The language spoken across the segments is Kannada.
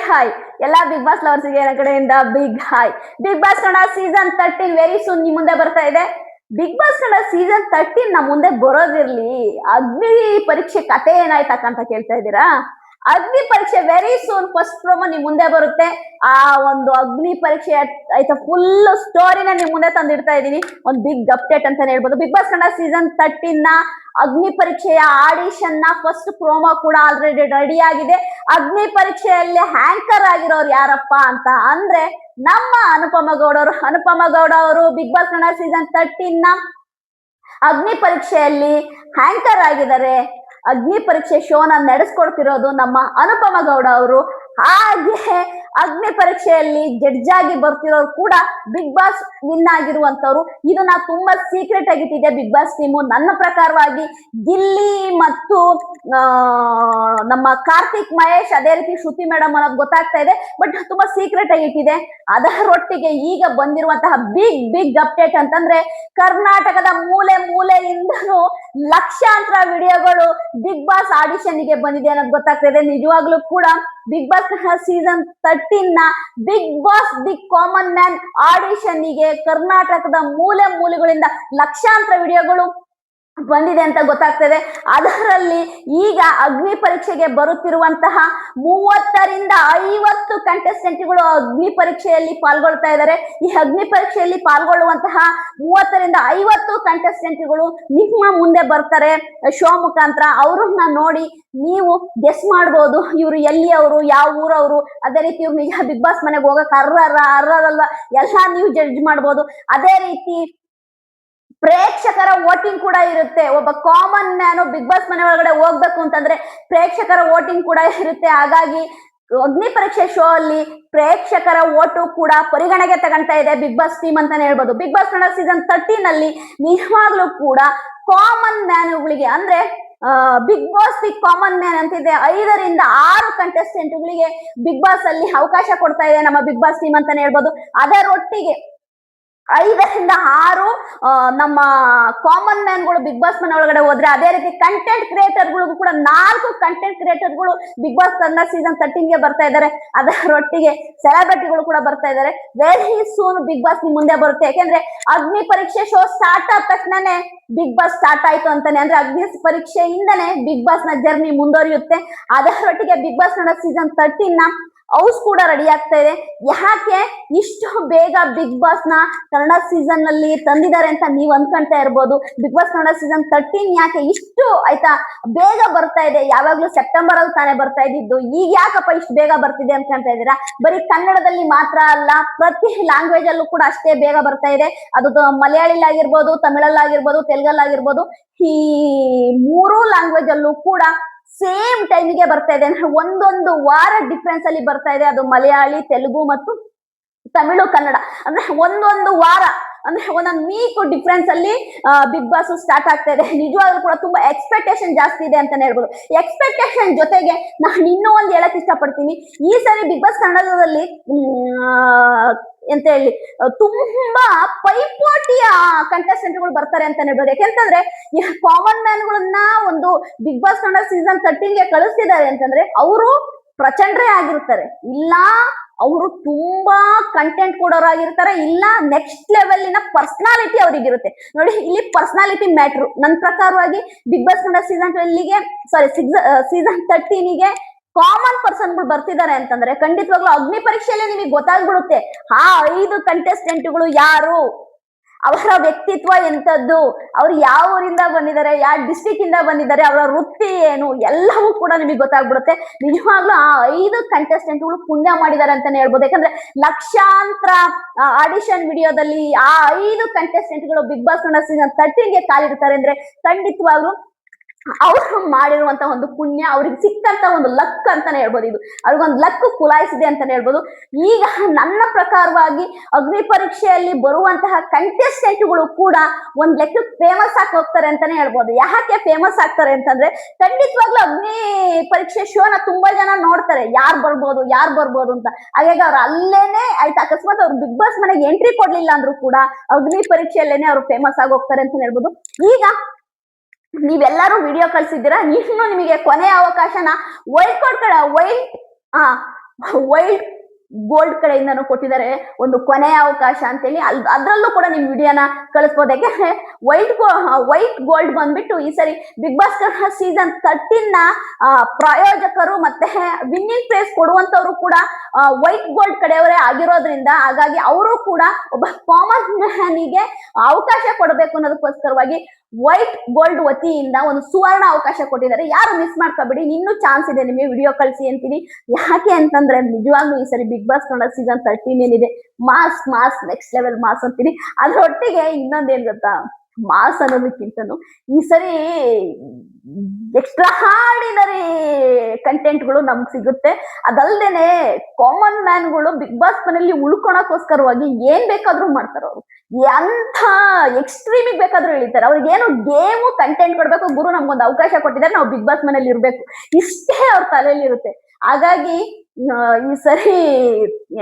ಹಾಯ್ ಎಲ್ಲಾ ಬಿಗ್ ಬಾಸ್ ಲವರ್ಸ್ಗೆ ನನ್ನ ಕಡೆಯಿಂದ big hi. Big boss Kannada season 13 very soon ನಿಮ್ ಮುಂದೆ ಬರ್ತಾ ಇದೆ. ಬಿಗ್ ಬಾಸ್ ಕನ್ನಡ ಸೀಸನ್ 13 ನಮ್ಮ ಮುಂದೆ ಬರೋದಿರ್ಲಿ, ಅಗ್ನಿ ಪರೀಕ್ಷೆ ಕತೆ ಏನಾಯ್ತಕ್ಕ ಅಂತ ಕೇಳ್ತಾ ಇದ್ದೀರಾ? ಅಗ್ನಿ ಪರೀಕ್ಷೆ ವೆರಿ ಸೂನ್ ಫಸ್ಟ್ ಪ್ರೋಮೋ ನಿಮ್ ಮುಂದೆ ಬರುತ್ತೆ. ಆ ಒಂದು ಅಗ್ನಿ ಪರೀಕ್ಷೆ ಆಯ್ತಾ ಫುಲ್ ಸ್ಟೋರಿನ ನಿಮ್ ಮುಂದೆ ತಂದಿಡ್ತಾ ಇದೀನಿ. ಒಂದು ಬಿಗ್ ಅಪ್ಡೇಟ್ ಅಂತಾನೆ ಹೇಳ್ಬೋದು. ಬಿಗ್ ಬಾಸ್ ಕನ್ನಡ ಸೀಸನ್ 13 ನ ಅಗ್ನಿ ಪರೀಕ್ಷೆಯ ಆಡಿಷನ್ ನ ಫಸ್ಟ್ ಪ್ರೋಮೋ ಕೂಡ ಆಲ್ರೆಡಿ ರೆಡಿ ಆಗಿದೆ. ಅಗ್ನಿ ಪರೀಕ್ಷೆಯಲ್ಲಿ ಹ್ಯಾಂಕರ್ ಆಗಿರೋರು ಯಾರಪ್ಪ ಅಂತ ಅಂದ್ರೆ ನಮ್ಮ ಅನುಪಮ ಗೌಡ ಅವರು ಬಿಗ್ ಬಾಸ್ ಕನ್ನಡ ಸೀಸನ್ 13 ನ ಅಗ್ನಿ ಪರೀಕ್ಷೆಯಲ್ಲಿ ಹ್ಯಾಂಕರ್ ಆಗಿದ್ದಾರೆ. ಅಗ್ನಿ ಪರೀಕ್ಷೆ ಶೋನ ನಡೆಸ್ಕೊಡ್ತಿರೋದು ನಮ್ಮ ಅನುಪಮ ಗೌಡ ಅವರು. ಹಾಗೆ ಅಗ್ನಿ ಪರೀಕ್ಷೆಯಲ್ಲಿ ಜಡ್ಜ್ ಆಗಿ ಬರ್ತಿರೋರು ಕೂಡ ಬಿಗ್ ಬಾಸ್ ವಿನ್ ಆಗಿರುವಂತವ್ರು. ಇದನ್ನ ತುಂಬಾ ಸೀಕ್ರೆಟ್ ಆಗಿಟ್ಟಿದೆ ಬಿಗ್ ಬಾಸ್ ಟೀಮು. ನನ್ನ ಪ್ರಕಾರವಾಗಿ ಗಿಲ್ಲಿ ಮತ್ತು ನಮ್ಮ ಕಾರ್ತಿಕ್ ಮಹೇಶ್, ಅದೇ ರೀತಿ ಶ್ರುತಿ ಮೇಡಮ್ ಅನ್ನೋದು ಗೊತ್ತಾಗ್ತಾ ಇದೆ, ಬಟ್ ತುಂಬಾ ಸೀಕ್ರೆಟ್ ಆಗಿಟ್ಟಿದೆ. ಅದರೊಟ್ಟಿಗೆ ಈಗ ಬಂದಿರುವಂತಹ ಬಿಗ್ ಅಪ್ಡೇಟ್ ಅಂತಂದ್ರೆ ಕರ್ನಾಟಕದ ಮೂಲೆಯಿಂದಲೂ ಲಕ್ಷಾಂತರ ವಿಡಿಯೋಗಳು ಬಿಗ್ ಬಾಸ್ ಆಡಿಷನ್ ಗೆ ಬಂದಿದೆ ಅನ್ನೋದು ಗೊತ್ತಾಗ್ತಾ ಇದೆ. ನಿಜವಾಗ್ಲೂ ಕೂಡ ಬಿಗ್ ಬಾಸ್ ಸೀಸನ್ 13 ನ big boss the common man audition ಗೆ ಕರ್ನಾಟಕದ ಮೂಲೆಗಳಿಂದ ಲಕ್ಷಾಂತರ ವಿಡಿಯೋಗಳು ಬಂದಿದೆ ಅಂತ ಗೊತ್ತಾಗ್ತದೆ. ಅದರಲ್ಲಿ ಈಗ ಅಗ್ನಿ ಪರೀಕ್ಷೆಗೆ ಬರುತ್ತಿರುವಂತಹ 30 ರಿಂದ 50 ಕಂಟೆಸ್ಟೆಂಟ್ಗಳು ಅಗ್ನಿ ಪರೀಕ್ಷೆಯಲ್ಲಿ ಪಾಲ್ಗೊಳ್ತಾ ಇದ್ದಾರೆ. ಈ ಅಗ್ನಿ ಪರೀಕ್ಷೆಯಲ್ಲಿ ಪಾಲ್ಗೊಳ್ಳುವಂತಹ 30 ರಿಂದ 50 ಕಂಟೆಸ್ಟೆಂಟ್ಗಳು ನಿಮ್ಮ ಮುಂದೆ ಬರ್ತಾರೆ ಶೋ ಮುಖಾಂತರ. ಅವ್ರನ್ನ ನೋಡಿ ನೀವು ಗೆಸ್ ಮಾಡ್ಬೋದು ಇವ್ರು ಎಲ್ಲಿ ಅವರು, ಯಾವ ಊರವರು, ಅದೇ ರೀತಿ ಇವ್ರು ನಿಜ ಬಿಗ್ ಬಾಸ್ ಮನೆಗೆ ಹೋಗಕ್ ಅರ್ಹರಲ್ಲ ಎಲ್ಲ ನೀವು ಜಡ್ಜ್ ಮಾಡ್ಬೋದು. ಅದೇ ರೀತಿ ಪ್ರೇಕ್ಷಕರ ವೋಟಿಂಗ್ ಕೂಡ ಇರುತ್ತೆ. ಒಬ್ಬ ಕಾಮನ್ ಮ್ಯಾನು ಬಿಗ್ ಬಾಸ್ ಮನೆ ಒಳಗಡೆ ಹೋಗ್ಬೇಕು ಅಂತಂದ್ರೆ ಪ್ರೇಕ್ಷಕರ ವೋಟಿಂಗ್ ಕೂಡ ಇರುತ್ತೆ. ಹಾಗಾಗಿ ಅಗ್ನಿ ಪರೀಕ್ಷೆ ಶೋ ಅಲ್ಲಿ ಪ್ರೇಕ್ಷಕರ ಓಟು ಕೂಡ ಪರಿಗಣನೆಗೆ ತಗೊಂತಾ ಇದೆ ಬಿಗ್ ಬಾಸ್ ಟೀಮ್ ಅಂತಾನೆ ಹೇಳ್ಬೋದು. ಬಿಗ್ ಬಾಸ್ ಕನ್ನಡ ಸೀಸನ್ 13 ನಲ್ಲಿ ನಿಜವಾಗ್ಲೂ ಕೂಡ ಕಾಮನ್ ಮ್ಯಾನ್ಗಳಿಗೆ ಅಂದ್ರೆ big boss the common man ಅಂತಿದೆ 5 ರಿಂದ 6 ಕಂಟೆಸ್ಟೆಂಟ್ಗಳಿಗೆ ಬಿಗ್ ಬಾಸ್ ಅಲ್ಲಿ ಅವಕಾಶ ಕೊಡ್ತಾ ಇದೆ ನಮ್ಮ ಬಿಗ್ ಬಾಸ್ ಟೀಮ್ ಅಂತಾನೆ ಹೇಳ್ಬೋದು. ಅದರೊಟ್ಟಿಗೆ 5 ರಿಂದ 6 ನಮ್ಮ ಕಾಮನ್ ಮ್ಯಾನ್ಗಳು ಬಿಗ್ ಬಾಸ್ ಮನೆ ಒಳಗಡೆ ಹೋದ್ರೆ, ಅದೇ ರೀತಿ ಕಂಟೆಂಟ್ ಕ್ರಿಯೇಟರ್ಗಳಿಗೂ ಕೂಡ 4 ಕಂಟೆಂಟ್ ಕ್ರಿಯೇಟರ್ಗಳು ಬಿಗ್ ಬಾಸ್ ಕನ್ನಡ ಸೀಸನ್ 13 ಗೆ ಬರ್ತಾ ಇದ್ದಾರೆ. ಅದರೊಟ್ಟಿಗೆ ಸೆಲೆಬ್ರಿಟಿಗಳು ಕೂಡ ಬರ್ತಾ ಇದ್ದಾರೆ. ವೆರಿ ಸೂನ್ ಬಿಗ್ ಬಾಸ್ ನಿಮ್ ಮುಂದೆ ಬರುತ್ತೆ. ಯಾಕೆಂದ್ರೆ ಅಗ್ನಿ ಪರೀಕ್ಷೆ ಶೋ ಸ್ಟಾರ್ಟ್ ಆದ ತಕ್ಷಣನೇ ಬಿಗ್ ಬಾಸ್ ಸ್ಟಾರ್ಟ್ ಆಯ್ತು ಅಂತಾನೆ, ಅಂದ್ರೆ ಅಗ್ನಿ ಪರೀಕ್ಷೆಯಿಂದನೇ ಬಿಗ್ ಬಾಸ್ ನ ಜರ್ನಿ ಮುಂದುವರಿಯುತ್ತೆ. ಅದರೊಟ್ಟಿಗೆ ಬಿಗ್ ಬಾಸ್ ಕನ್ನಡ ಸೀಸನ್ 13 ನ ಹೌಸ್ ಕೂಡ ರೆಡಿ ಆಗ್ತಾ ಇದೆ. ಯಾಕೆ ಇಷ್ಟು ಬೇಗ ಬಿಗ್ ಬಾಸ್ ನ ಕನ್ನಡ ಸೀಸನ್ ನಲ್ಲಿ ತಂದಿದ್ದಾರೆ ಅಂತ ನೀವು ಅನ್ಕೊಂತಾ ಇರ್ಬೋದು. ಬಿಗ್ ಬಾಸ್ ಕನ್ನಡ ಸೀಸನ್ 13 ಯಾಕೆ ಇಷ್ಟು ಆಯ್ತಾ ಬೇಗ ಬರ್ತಾ ಇದೆ? ಯಾವಾಗ್ಲೂ ಸೆಪ್ಟೆಂಬರ್ ಅಲ್ಲಿ ತಾನೇ ಬರ್ತಾ ಇದ್ದಿದ್ದು, ಈಗ ಯಾಕಪ್ಪ ಇಷ್ಟು ಬೇಗ ಬರ್ತಿದೆ ಅನ್ಕೊಂತಾ ಇದ್ದೀರಾ? ಬರೀ ಕನ್ನಡದಲ್ಲಿ ಮಾತ್ರ ಅಲ್ಲ, ಪ್ರತಿ ಲ್ಯಾಂಗ್ವೇಜ್ ಅಲ್ಲೂ ಕೂಡ ಅಷ್ಟೇ ಬೇಗ ಬರ್ತಾ ಇದೆ. ಅದು ಮಲಯಾಳಿಲಾಗಿರ್ಬೋದು, ತಮಿಳಲ್ಲಾಗಿರ್ಬೋದು, ತೆಲುಗಲ್ಲಾಗಿರ್ಬೋದು, ಈ 3 ಲ್ಯಾಂಗ್ವೇಜ್ ಅಲ್ಲೂ ಕೂಡ ಸೇಮ್ ಟೈಮಿಗೆ ಬರ್ತಾ ಇದೆ. ಅಂದ್ರೆ ಒಂದೊಂದು ವಾರ ಡಿಫ್ರೆನ್ಸ್ ಅಲ್ಲಿ ಬರ್ತಾ ಇದೆ. ಅದು ಮಲಯಾಳಿ, ತೆಲುಗು ಮತ್ತು ತಮಿಳು, ಕನ್ನಡ ಅಂದ್ರೆ ಒಂದೊಂದು ವಾರ ಅಂದ್ರೆ ಒಂದೊಂದು ವೀಕ್ ಡಿಫ್ರೆನ್ಸ್ ಅಲ್ಲಿ ಬಿಗ್ ಬಾಸ್ ಸ್ಟಾರ್ಟ್ ಆಗ್ತಾ ಇದೆ. ನಿಜವಾಗ್ಲೂ ಕೂಡ ತುಂಬಾ ಎಕ್ಸ್ಪೆಕ್ಟೇಷನ್ ಜಾಸ್ತಿ ಇದೆ ಅಂತಾನೆ ಹೇಳ್ಬೋದು. ಎಕ್ಸ್ಪೆಕ್ಟೇಷನ್ ಜೊತೆಗೆ ನಾನು ಇನ್ನೂ ಒಂದು ಹೇಳಕ್ ಇಷ್ಟಪಡ್ತೀನಿ. ಈ ಸರಿ ಬಿಗ್ ಬಾಸ್ ಕನ್ನಡದಲ್ಲಿ ಎಂತ ಹೇಳಿ ತುಂಬಾ ಪೈಪೋಟಿಯ ಕಂಟೆಸ್ಟೆಂಟ್ಗಳು ಬರ್ತಾರೆ ಅಂತ ಹೇಳ್ಬೋದು. ಯಾಕೆಂತಂದ್ರೆ ಈ ಕಾಮನ್ ಮ್ಯಾನ್ಗಳನ್ನ ಒಂದು ಬಿಗ್ ಬಾಸ್ ಕನ್ನಡ ಸೀಸನ್ 13 ಗೆ ಕಳಿಸ್ತಿದ್ದಾರೆ ಅಂತಂದ್ರೆ ಅವರು ಪ್ರಚಂಡ್ರೇ ಆಗಿರ್ತಾರೆ, ಇಲ್ಲ ಅವರು ತುಂಬಾ ಕಂಟೆಂಟ್ ಕೊಡೋರಾಗಿರ್ತಾರೆ, ಇಲ್ಲ ನೆಕ್ಸ್ಟ್ ಲೆವೆಲಿನ ಪರ್ಸನಾಲಿಟಿ ಅವ್ರಿಗಿರುತ್ತೆ. ನೋಡಿ, ಇಲ್ಲಿ ಪರ್ಸನಾಲಿಟಿ ಮ್ಯಾಟ್ರು. ನನ್ನ ಪ್ರಕಾರವಾಗಿ ಬಿಗ್ ಬಾಸ್ ಕನ್ನಡ ಸೀಸನ್ 13 ಗೆ ಕಾಮನ್ ಪರ್ಸನ್ಗಳು ಬರ್ತಿದ್ದಾರೆ ಅಂತಂದ್ರೆ ಖಂಡಿತವಾಗ್ಲೂ ಅಗ್ನಿ ಪರೀಕ್ಷೆಯಲ್ಲಿ ನಿಮಗೆ ಗೊತ್ತಾಗ್ಬಿಡುತ್ತೆ ಆ 5 ಕಂಟೆಸ್ಟೆಂಟ್ಗಳು ಯಾರು, ಅವರ ವ್ಯಕ್ತಿತ್ವ ಎಂತದ್ದು, ಅವ್ರು ಯಾವ ಊರಿಂದ ಬಂದಿದ್ದಾರೆ, ಯಾವ ಡಿಸ್ಟ್ರಿಕ್ಟ್ ಇಂದ ಬಂದಿದ್ದಾರೆ, ಅವರ ವೃತ್ತಿ ಏನು, ಎಲ್ಲವೂ ಕೂಡ ನಿಮಗೆ ಗೊತ್ತಾಗ್ಬಿಡುತ್ತೆ. ನಿಜವಾಗ್ಲೂ ಆ 5 ಕಂಟೆಸ್ಟೆಂಟ್ಗಳು ಪುಣ್ಯ ಮಾಡಿದ್ದಾರೆ ಅಂತಾನೆ ಹೇಳ್ಬೋದು. ಯಾಕಂದ್ರೆ ಲಕ್ಷಾಂತರ ಆಡಿಷನ್ ವಿಡಿಯೋದಲ್ಲಿ ಆ 5 ಕಂಟೆಸ್ಟೆಂಟ್ಗಳು ಬಿಗ್ ಬಾಸ್ ಕನ್ನಡ ಸೀಸನ್ 13 ಗೆ ಕಾಲಿಡ್ತಾರೆ ಅಂದ್ರೆ ಖಂಡಿತವಾಗ್ಲೂ ಅವ್ರು ಮಾಡಿರುವಂತ ಒಂದು ಪುಣ್ಯ, ಅವ್ರಿಗೆ ಸಿಕ್ಕಂತ ಒಂದು ಲಕ್ ಅಂತಾನೆ ಹೇಳ್ಬೋದು. ಇದು ಅವ್ರಿಗೊಂದು ಲಕ್ ಕುಲಾಯಿಸಿದೆ ಅಂತಾನೆ ಹೇಳ್ಬೋದು. ಈಗ ನನ್ನ ಪ್ರಕಾರವಾಗಿ ಅಗ್ನಿ ಪರೀಕ್ಷೆಯಲ್ಲಿ ಬರುವಂತಹ ಕಂಟೆಸ್ಟೆಂಟ್ಗಳು ಕೂಡ ಒಂದ್ ಲೆಕ್ಕಕ್ಕೆ ಫೇಮಸ್ ಆಗಿ ಹೋಗ್ತಾರೆ ಅಂತಾನೆ ಹೇಳ್ಬೋದು. ಯಾಕೆ ಫೇಮಸ್ ಆಗ್ತಾರೆ ಅಂತಂದ್ರೆ ಖಂಡಿತವಾಗ್ಲೂ ಅಗ್ನಿ ಪರೀಕ್ಷೆ ಶೋನ ತುಂಬಾ ಜನ ನೋಡ್ತಾರೆ, ಯಾರು ಬರ್ಬೋದು ಅಂತ. ಹಾಗಾಗಿ ಅವ್ರು ಅಲ್ಲೇನೆ ಆಯ್ತು, ಅಕಸ್ಮಾತ್ ಅವ್ರು ಬಿಗ್ ಬಾಸ್ ಮನೆಗೆ ಎಂಟ್ರಿ ಕೊಡ್ಲಿಲ್ಲ ಅಂದ್ರೂ ಕೂಡ ಅಗ್ನಿ ಪರೀಕ್ಷೆಯಲ್ಲೇನೆ ಅವ್ರು ಫೇಮಸ್ ಆಗಿ ಹೋಗ್ತಾರೆ ಅಂತ ಹೇಳ್ಬೋದು. ಈಗ ನೀವೆಲ್ಲರೂ ವಿಡಿಯೋ ಕಳ್ಸಿದ್ದೀರಾ, ಇನ್ನು ನಿಮಗೆ ಕೊನೆಯ ಅವಕಾಶನ ವೈಲ್ಡ್ ವೈಲ್ಡ್ ಗೋಲ್ಡ್ ಕಡೆಯಿಂದನೂ ಕೊಟ್ಟಿದ್ದಾರೆ ಒಂದು ಕೊನೆಯ ಅವಕಾಶ ಅಂತೇಳಿ ಅದ್ರಲ್ಲೂ ಕೂಡ ನಿಮ್ ವಿಡಿಯೋನ ಕಳಿಸ್ಬೋದು. ಯಾಕೆಂದ್ರೆ ವೈಟ್ ಗೋಲ್ಡ್ ಬಂದ್ಬಿಟ್ಟು ಈ ಸರಿ ಬಿಗ್ ಬಾಸ್ ಕನ್ನಡ ಸೀಸನ್ 13 ನ ಪ್ರಾಯೋಜಕರು ಮತ್ತೆ ವಿನ್ನಿಂಗ್ ಪ್ರೈಸ್ ಕೊಡುವಂತವ್ರು ಕೂಡ ವೈಟ್ ಗೋಲ್ಡ್ ಕಡೆಯವರೇ ಆಗಿರೋದ್ರಿಂದ ಹಾಗಾಗಿ ಅವರು ಕೂಡ ಒಬ್ಬ ಕಾಮನ್ ಮ್ಯಾನಿಗೆ ಅವಕಾಶ ಕೊಡಬೇಕು ಅನ್ನೋದಕ್ಕೋಸ್ಕರವಾಗಿ ವೈಟ್ ಗೋಲ್ಡ್ ವತಿಯಿಂದ ಒಂದು ಸುವರ್ಣ ಅವಕಾಶ ಕೊಟ್ಟಿದ್ದಾರೆ. ಯಾರು ಮಿಸ್ ಮಾಡ್ಕೋಬೇಡಿ, ಇನ್ನೂ ಚಾನ್ಸ್ ಇದೆ ನಿಮಗೆ, ವಿಡಿಯೋ ಕಳಿಸಿ ಅಂತೀನಿ. ಯಾಕೆ ಅಂತಂದ್ರೆ ನಿಜವಾಗ್ಲೂ ಈ ಸರಿ ಬಿಗ್ ಬಾಸ್ ಕನ್ನಡ ಸೀಸನ್ 13 ಏನಿದೆ ಮಾಸ್ ನೆಕ್ಸ್ಟ್ ಲೆವೆಲ್ ಮಾಸ್ ಅಂತೀನಿ. ಅದ್ರೊಟ್ಟಿಗೆ ಇನ್ನೊಂದೇನ್ ಗೊತ್ತಾ, ಮಾಸ್ ಅನ್ನೋದಕ್ಕಿಂತನೂ ಈ ಸರಿ ಎಕ್ಸ್ಟ್ರಾ ಆರ್ಡಿನರಿ ಕಂಟೆಂಟ್ಗಳು ನಮ್ಗೆ ಸಿಗುತ್ತೆ. ಅದಲ್ದೇನೆ ಕಾಮನ್ ಮ್ಯಾನ್ಗಳು ಬಿಗ್ ಬಾಸ್ ಮನೆಯಲ್ಲಿ ಉಳ್ಕೊಳಕೋಸ್ಕರವಾಗಿ ಏನ್ ಬೇಕಾದ್ರೂ ಮಾಡ್ತಾರೆ. ಅವರು ಎಂಥ ಎಕ್ಸ್ಟ್ರೀಮಿಗೆ ಬೇಕಾದ್ರೂ ಇಳಿತಾರೆ. ಅವ್ರಿಗೆ ಏನು ಗೇಮು ಕಂಟೆಂಟ್ ಕೊಡ್ಬೇಕು, ಗುರು ನಮ್ಗೊಂದು ಅವಕಾಶ ಕೊಟ್ಟಿದ್ದಾರೆ, ನಾವು ಬಿಗ್ ಬಾಸ್ ಮನೇಲಿ ಇರ್ಬೇಕು, ಇಷ್ಟೇ ಅವ್ರ ತಲೆಯಲ್ಲಿ ಇರುತ್ತೆ. ಹಾಗಾಗಿ ಈ ಸರಿ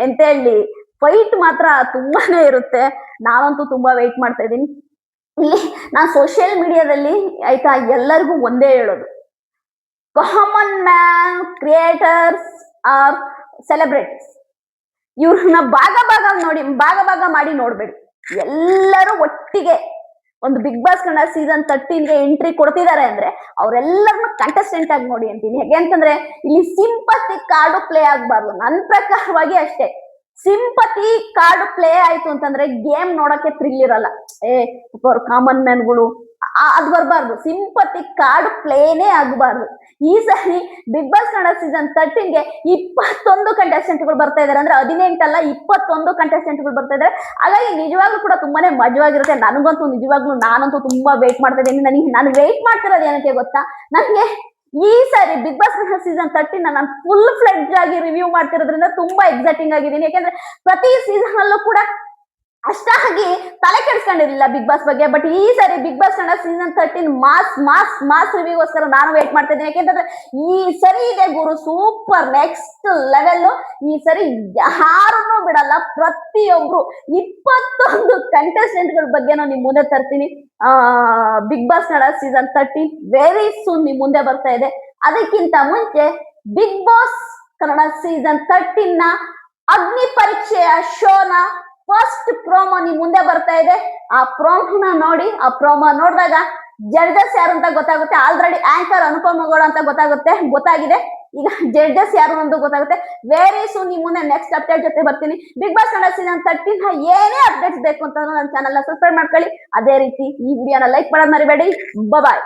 ಎಂತ ಹೇಳಿ ಫೈಟ್ ಮಾತ್ರ ತುಂಬಾನೇ ಇರುತ್ತೆ. ನಾನಂತೂ ತುಂಬಾ ವೆಯ್ಟ್ ಮಾಡ್ತಾ ಇದ್ದೀನಿ. ಇಲ್ಲಿ ನಾನು ಸೋಷಿಯಲ್ ಮೀಡಿಯಾದಲ್ಲಿ ಆಯ್ತಾ ಎಲ್ಲರಿಗೂ ಒಂದೇ ಹೇಳೋದು, common man creators or celebrities, ಇವ್ರನ್ನ ಭಾಗ ಮಾಡಿ ನೋಡ್ಬೇಡಿ. ಎಲ್ಲರೂ ಒಟ್ಟಿಗೆ ಒಂದು ಬಿಗ್ ಬಾಸ್ ಕನ್ನಡ ಸೀಸನ್ 13ಗೆ ಎಂಟ್ರಿ ಕೊಡ್ತಿದ್ದಾರೆ ಅಂದ್ರೆ ಅವರೆಲ್ಲರನ್ನ ಕಂಟೆಸ್ಟೆಂಟ್ ಆಗಿ ನೋಡಿ ಅಂತೀನಿ. ಹೇಗೆ ಅಂತಂದ್ರೆ ಇಲ್ಲಿ ಸಿಂಪತಿ ಕಾರ್ಡು ಪ್ಲೇ ಆಗ್ಬಾರ್ದು. ನನ್ನ ಪ್ರಕಾರವಾಗಿ ಅಷ್ಟೇ, ಸಿಂಪತಿ ಕಾರ್ಡ್ ಪ್ಲೇ ಆಯ್ತು ಅಂತಂದ್ರೆ ಗೇಮ್ ನೋಡಕ್ಕೆ ಥ್ರಿಲ್ ಇರಲ್ಲ. ಅವ್ರ ಕಾಮನ್ ಮ್ಯಾನ್ಗಳು ಅದ್ ಬರ್ಬಾರ್ದು, ಸಿಂಪತಿ ಕಾರ್ಡ್ ಪ್ಲೇನೇ ಆಗಬಾರ್ದು. ಈ ಸರಿ ಬಿಗ್ ಬಾಸ್ ಕನ್ನಡ ಸೀಸನ್ 13ಗೆ 21 ಕಂಟೆಸ್ಟೆಂಟ್ಗಳು ಬರ್ತಾ ಇದಾರೆ. ಅಂದ್ರೆ 18 ಅಲ್ಲ 21 ಕಂಟೆಸ್ಟೆಂಟ್ಗಳು ಬರ್ತಾ ಇದಾರೆ. ಹಾಗಾಗಿ ನಿಜವಾಗ್ಲೂ ಕೂಡ ತುಂಬಾನೇ ಮಜವಾಗಿರುತ್ತೆ. ನನಗಂತೂ ನಿಜವಾಗ್ಲೂ ನಾನಂತೂ ತುಂಬಾ ವೇಟ್ ಮಾಡ್ತಾ ಇದ್ದೀನಿ. ನಾನು ವೇಟ್ ಮಾಡ್ತಿರೋದು ಏನಕ್ಕೆ ಗೊತ್ತಾ, ನನಗೆ ಈ ಸಾರಿ ಬಿಗ್ ಬಾಸ್ ಸೀಸನ್ 13 ನಾನು ಫುಲ್ ಫ್ಲೆಡ್ಜ್ ಆಗಿ ರಿವ್ಯೂ ಮಾಡ್ತಿರೋದ್ರಿಂದ ತುಂಬಾ ಎಕ್ಸೈಟಿಂಗ್ ಆಗಿದ್ದೀನಿ. ಯಾಕಂದ್ರೆ ಪ್ರತಿ ಸೀಸನ್ ಅಲ್ಲೂ ಕೂಡ ಅಷ್ಟಾಗಿ ತಲೆ ಕೆಡಿಸ್ಕೊಂಡಿರ್ಲಿಲ್ಲ ಬಿಗ್ ಬಾಸ್ ಬಗ್ಗೆ. ಬಟ್ ಈ ಸಾರಿ big boss Kannada season 13 mass ರಿವ್ಯೂಗೋಸ್ಕರ ನಾನು ವೇಟ್ ಮಾಡ್ತಾ ಇದ್ದೀನಿ. ಯಾಕೆಂತಂದ್ರೆ ಈ ಸರಿ ಇದೆ ಗುರು ಸೂಪರ್ ನೆಕ್ಸ್ಟ್ ಲೆವೆಲ್. ಈ ಸರಿ ಯಾರನ್ನೂ ಬಿಡಲ್ಲ, ಪ್ರತಿಯೊಬ್ರು 21 ಕಂಟೆಸ್ಟೆಂಟ್ಗಳ ಬಗ್ಗೆ ನಿಮ್ ಮುಂದೆ ತರ್ತೀನಿ. Big boss Kannada season 13 very soon ನಿಮ್ ಮುಂದೆ ಬರ್ತಾ ಇದೆ. ಅದಕ್ಕಿಂತ ಮುಂಚೆ ಬಿಗ್ ಬಾಸ್ ಕನ್ನಡ ಸೀಸನ್ 13 ನ ಅಗ್ನಿ ಪರೀಕ್ಷೆಯ ಶೋನ ಫಸ್ಟ್ ಪ್ರೋಮೋ ನಿಮ್ ಮುಂದೆ ಬರ್ತಾ ಇದೆ. ಆ ಪ್ರೋಮೋನ ನೋಡಿ, ಆ ಪ್ರೋಮೋ ನೋಡಿದಾಗ ಜಡ್ಜಸ್ ಯಾರು ಅಂತ ಗೊತ್ತಾಗುತ್ತೆ. ಆಲ್ರೆಡಿ ಆಂಕರ್ ಅನುಪಮ ಗೌಡ ಅಂತ ಗೊತ್ತಾಗಿದೆ. ಈಗ ಜಡ್ಜಸ್ ಯಾರು ಅಂತ ಗೊತ್ತಾಗುತ್ತೆ. ವೆರಿ ಸೂನ್ ನಿಮ್ ಮುಂದೆ ನೆಕ್ಸ್ಟ್ ಅಪ್ಡೇಟ್ ಜೊತೆ ಬರ್ತೀನಿ. ಬಿಗ್ ಬಾಸ್ ಕನ್ನಡ ಸೀಸನ್ 13 ಏನೇ ಅಪ್ಡೇಟ್ಸ್ ಬೇಕು ಅಂತ ನನ್ನ ಚಾನಲ್ ನ ಸಬ್ಸ್ಕ್ರೈಬ್ ಮಾಡ್ಕೊಳ್ಳಿ. ಅದೇ ರೀತಿ ಈ ವಿಡಿಯೋನ ಲೈಕ್ ಮಾಡೋದ್ ಮರಿಬೇಡಿ. ಬಾಯ್.